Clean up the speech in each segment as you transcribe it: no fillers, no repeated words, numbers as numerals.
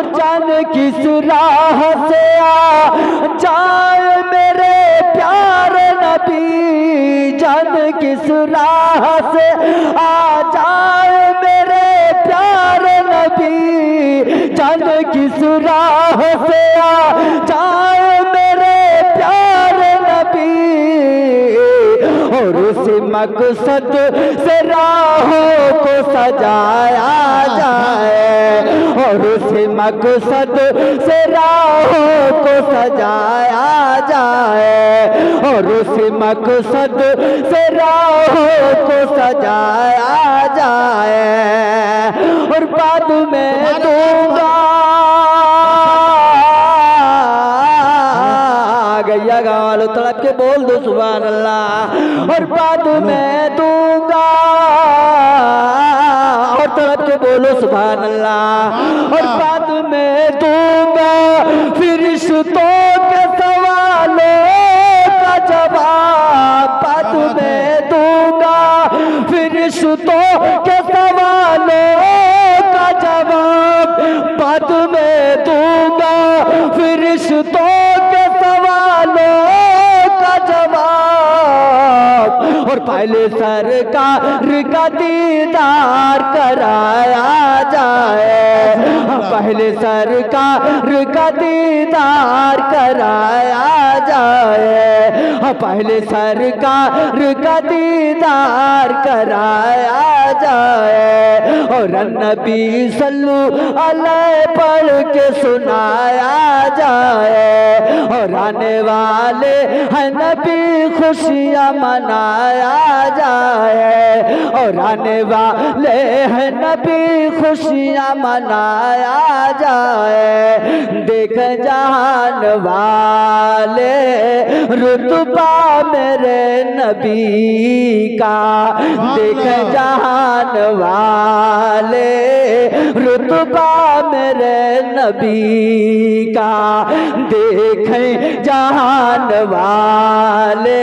और जान किस राह से आ जाए मेरे प्यारे नबी, जान किस राह से आ जाए मेरे प्यारे नबी, जान किस राह से आ जाए मेरे प्यारे नबी, और उस मकसद से राहों को सजाया जाए, और उस मकसद से राहों को सजाया जाए, और उस मकसद से राहों को सजाया जाए, और बाद में दूंगा गैया गावालो तड़प के बोल दो सुभान अल्लाह, और बाद में दूंगा और तड़प के बोलो सुभान अल्लाह, और बाद में दूंगा फरिश्तों के सवालों का जवाब, बाद में दूंगा फरिश्तों के सवालों का जवाब, बाद में दूंगा फरिश्तों के सवालों का जवाब, और पहले सरकार का दीदार कराया जाए, पहले सरकार का दीदार कराया जाए, पहले सरकार का दीदार कराया जाए, और नबी सल्लल्लाहु अलैहि पढ़ के सुनाया जाए, और आने वाले हैं नबी खुशियाँ मनाया जाए, और आने वाले हैं नबी खुशियाँ मनाया जाए, देख जहान वाले रुतबा मेरे नबी का, देख जहान वाले रुतबा मेरे नबी का, देखें जहान वाले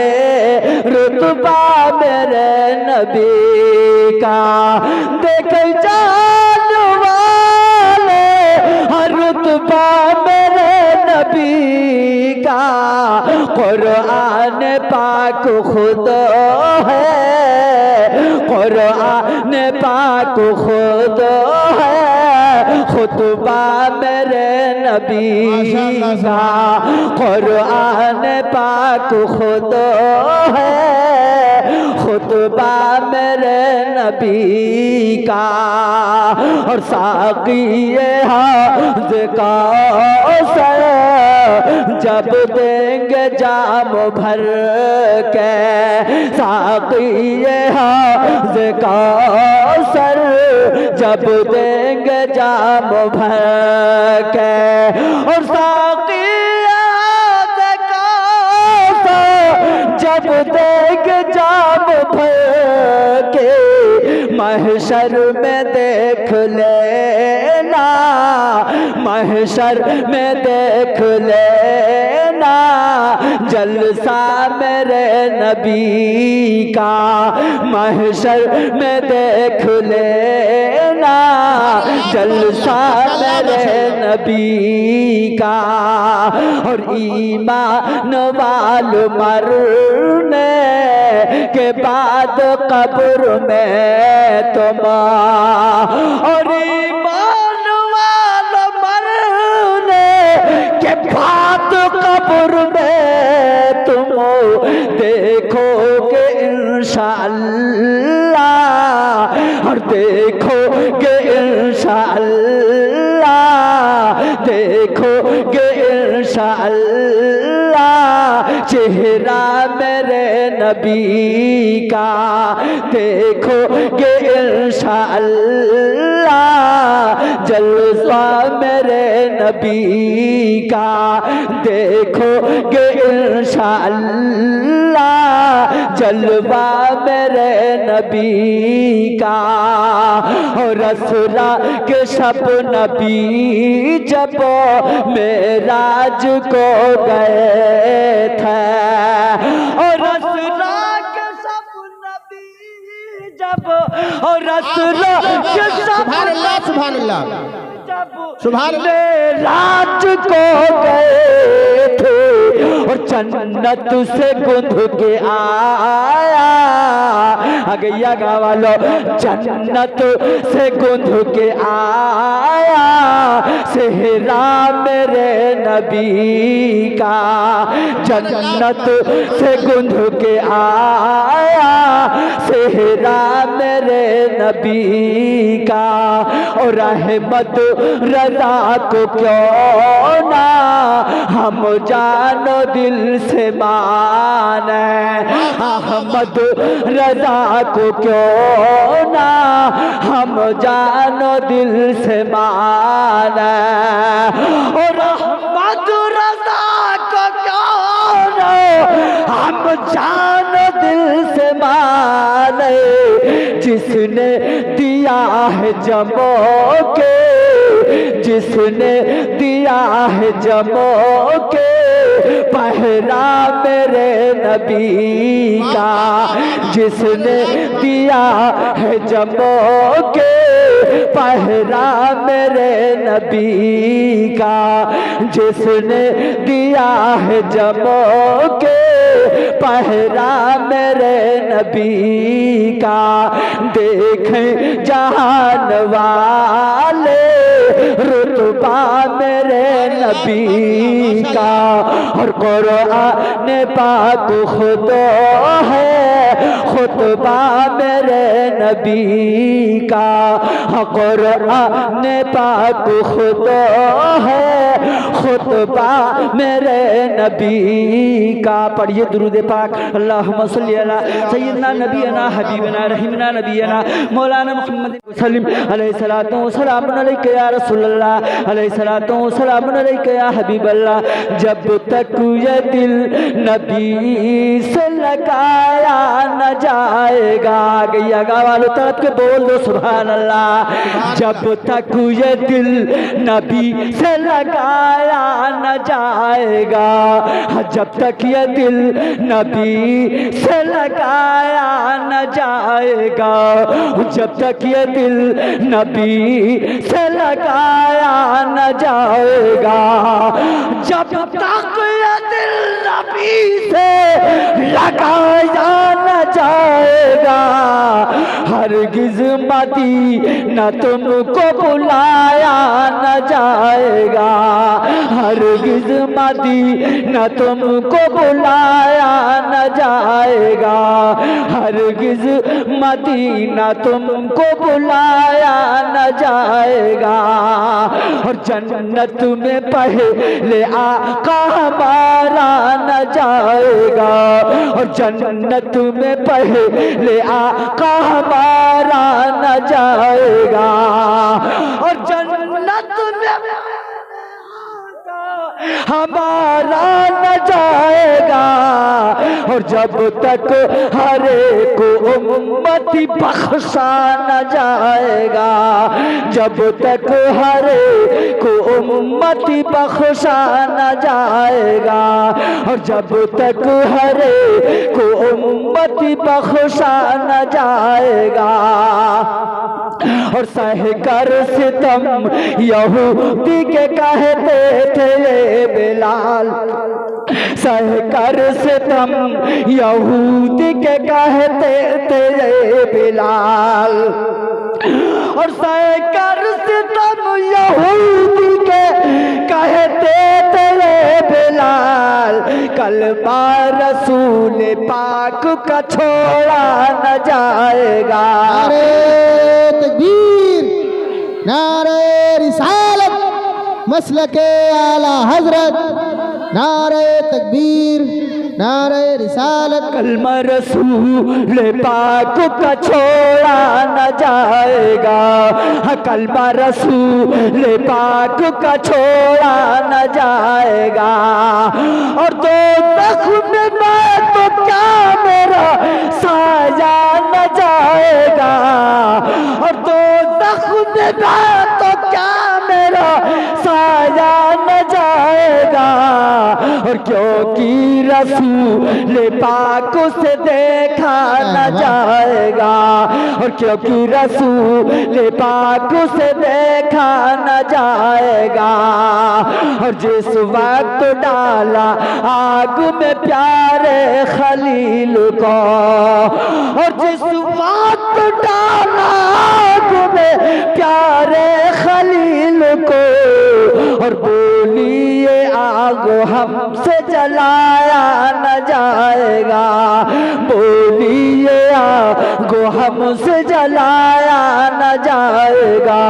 रुतबा मेरे नबी का, देखें जहान वाले हर रुतबा मेरे नबी का, कुरान पाक खुद है, कुरान पाक खुद है, खुतबा मेरे नबी का, कुरान पाक खुद है, खुतबा मेरे नबी का, और साक़िए हौज़ कौसर जब देंगे जाम भर के, साक़िए हौज़ कौसर जब देंगे जाम भर के, और साक़िए हौज़ कौसर जब देंगे जाम भर के, महशर में देख लेना, महशर में देख लेना जलसा मेरे नबी का, महशर में देख लेना जलसा मेरे नबी का, और ईमान वाले मरने के बाद कब्र में तुम, और ईमान वाले मरने के बाद कब्र में तुम देखोगे इंशाअल्लाह, और देखोगे इंशाअल्लाह, देखोगे इंशाअल्लाह चेहरा मेरे नबी का, देखोगे इंशाअल्लाह जलवा मेरे नबी का, देखोगे इंशाअल्लाह जलवा मेरे नबी का, और रसूला के सब नबी जब मेराज को गए थे, और रसूला के सब नबी जब, और रसूला के सब सुभान अल्लाह सुभान अल्लाह, जब सुभान अल्लाह। राज को गए थे और जन्नत से गुंध के आया। अगैया गावालो जन्नत से गुंध के आया, सेहरा मेरे नबी का। जन्नत से गुंध के आया, सेहरा मेरे नबी का। और रहमत रजा को क्यों ना हम जानो दिल से माने, अहमद रजा को क्यों ना हम जानो दिल से माने। और अहमद रजा को क्यों ना हम जानो दिल से माने, जिसने दिया है जमो के, जिसने दिया है जमो के पहरा मेरे नबी का। जिसने दिया है जमो के पहरा मेरे नबी का। जिसने दिया है जमो के पहरा मेरे नबी का। देखें जहान वाले रुतबा मेरे नबी का। और कुरान पाक खुद है खुतबा मेरे नबी का। कुरान पाक खुद है खुतबा मेरे नबी का। पढ़िए दुरूद पाक। अल्लाहुम्मा सल्ली अला सय्यिदना नबीना हबीबना रहीमना नबीना मौलाना मुहम्मद सल्लम अलैहि सलातो व सलाम अलैका या रसूलल्लाह अलैहि सलातो व सलाम अलैका या हबीबल्लाह। जब तक ये दिल नबी से लगाया न जाएगा। गैया गावालो तड़प के बोल दो सुभान अल्लाह। जब तक ये दिल नबी से लगाया न जाएगा, जब तक ये दिल नबी से लगाया न जाएगा, जब तक ये दिल नबी से लगाया न जाएगा, जब तक ये दिल नबी से लगाया न जाएगा, हरगिज़ मदीना तुमको बुलाया न जाएगा। हरगिज़ मदीना तुमको बुलाया न जाएगा। हरगिज़ मदीना तुमको बुलाया न जाएगा। और जन्नत में पहले आका हमारा न जाएगा। और जन्नत में पहले आका हमारा न जाएगा। और जन्नत में हमारा न जाएगा। और जब तक हर एक उम्मती बख्शा न जाएगा, जब तक हर एक उम्मती बख्शा न जाएगा। और जब तक हर एक उम्मती बख्शा न जाएगा। और सहकर सितम यहूदी के कहते थे बिलाल। सहकर सितम यहूदी के कहते थे बिलाल। और सहकर सितम यहूदी के कहते थे बिलाल। कलमा रसूल पाक का छोड़ा न जाएगा। नारे तकबीर, नारे रिसालत, मसलके आला हजरत, नारे तकबीर, नारे रिसालत। कलमा रसूल पाक का छोड़ा न जाएगा। कलमा रसूल पाक का छोड़ा न जाएगा। और दो जख्म में तो क्या मेरा साया न जाएगा। और दो जख्म में तो क्या मेरा साया न जाएगा। और क्योंकि रसूल पाक से देखा न जाएगा, और क्योंकि रसूल पाक से देखा न जाएगा। और जिस वक्त डाला आग में प्यारे खलील को, और जिस वक्त डाला आग में प्यारे खलील को, और बोली ये आग हमसे जलाया न जाएगा, बोली ये आग हमसे जलाया न जाएगा,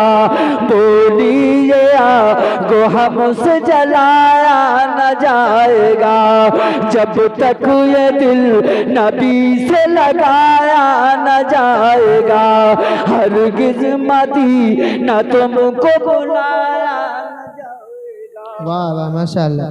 बोली ये आग हमसे जलाया न जाएगा। जब तक ये दिल नबी से लगाया न जाएगा, हरगिज़ मदीना तुमको बुलाया न जाएगा। वाह वाह माशाअल्लाह।